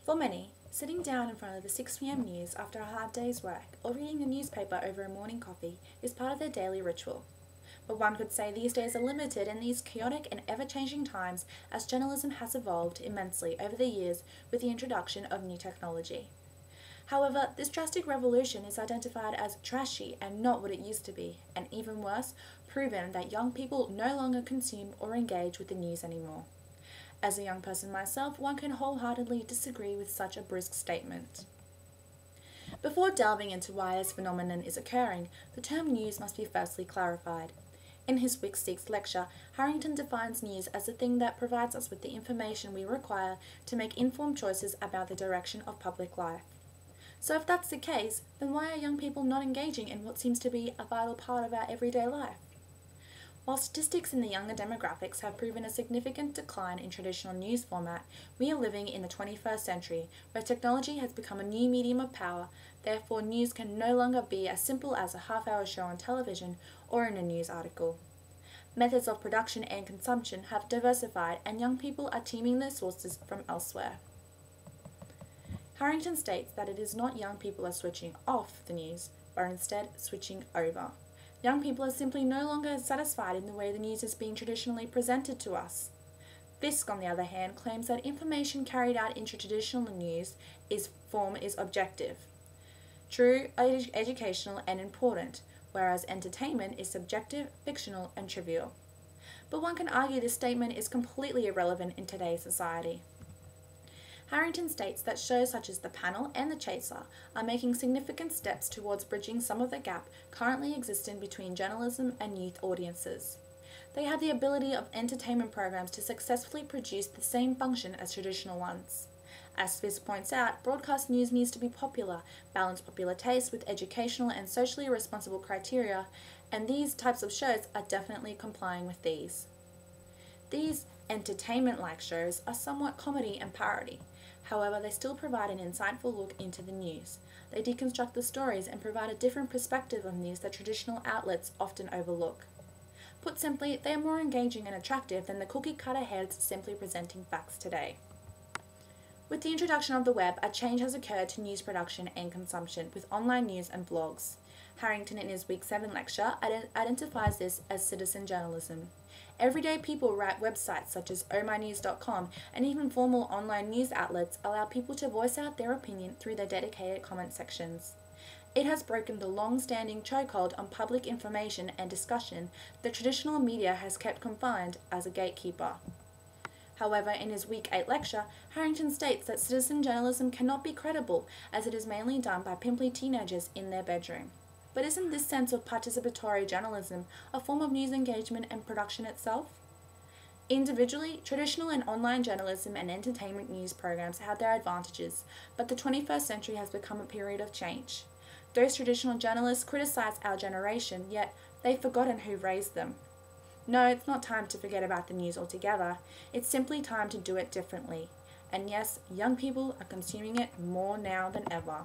For many, sitting down in front of the 6 p.m. news after a hard day's work or reading the newspaper over a morning coffee is part of their daily ritual. But one could say these days are limited in these chaotic and ever-changing times as journalism has evolved immensely over the years with the introduction of new technology. However, this drastic revolution is identified as trashy and not what it used to be, and even worse, proven that young people no longer consume or engage with the news anymore. As a young person myself, one can wholeheartedly disagree with such a brisk statement. Before delving into why this phenomenon is occurring, the term news must be firstly clarified. In his Week 6 lecture, Harrington defines news as the thing that provides us with the information we require to make informed choices about the direction of public life. So if that's the case, then why are young people not engaging in what seems to be a vital part of our everyday life? While statistics in the younger demographics have proven a significant decline in traditional news format, we are living in the 21st century where technology has become a new medium of power. Therefore, news can no longer be as simple as a half-hour show on television or in a news article. Methods of production and consumption have diversified, and young people are teaming their sources from elsewhere. Harrington states that it is not young people are switching off the news, but instead switching over. Young people are simply no longer satisfied in the way the news is being traditionally presented to us. Fisk, on the other hand, claims that information carried out in traditional news is objective, true, educational, and important, whereas entertainment is subjective, fictional, and trivial. But one can argue this statement is completely irrelevant in today's society. Harrington states that shows such as The Panel and The Chaser are making significant steps towards bridging some of the gap currently existing between journalism and youth audiences. They have the ability of entertainment programs to successfully produce the same function as traditional ones. As Fisk points out, broadcast news needs to be popular, balance popular taste with educational and socially responsible criteria, and these types of shows are definitely complying with these. These entertainment-like shows are somewhat comedy and parody. However, they still provide an insightful look into the news. They deconstruct the stories and provide a different perspective of news that traditional outlets often overlook. Put simply, they are more engaging and attractive than the cookie-cutter heads simply presenting facts today. With the introduction of the web, a change has occurred to news production and consumption with online news and blogs. Harrington, in his Week 7 lecture, identifies this as citizen journalism. Everyday people write websites such as ohmynews.com, and even formal online news outlets allow people to voice out their opinion through their dedicated comment sections. It has broken the long-standing chokehold on public information and discussion that traditional media has kept confined as a gatekeeper. However, in his Week 8 lecture, Harrington states that citizen journalism cannot be credible as it is mainly done by pimply teenagers in their bedroom. But isn't this sense of participatory journalism a form of news engagement and production itself? Individually, traditional and online journalism and entertainment news programs have their advantages, but the 21st century has become a period of change. Those traditional journalists criticize our generation, yet they've forgotten who raised them. No, it's not time to forget about the news altogether. It's simply time to do it differently. And yes, young people are consuming it more now than ever.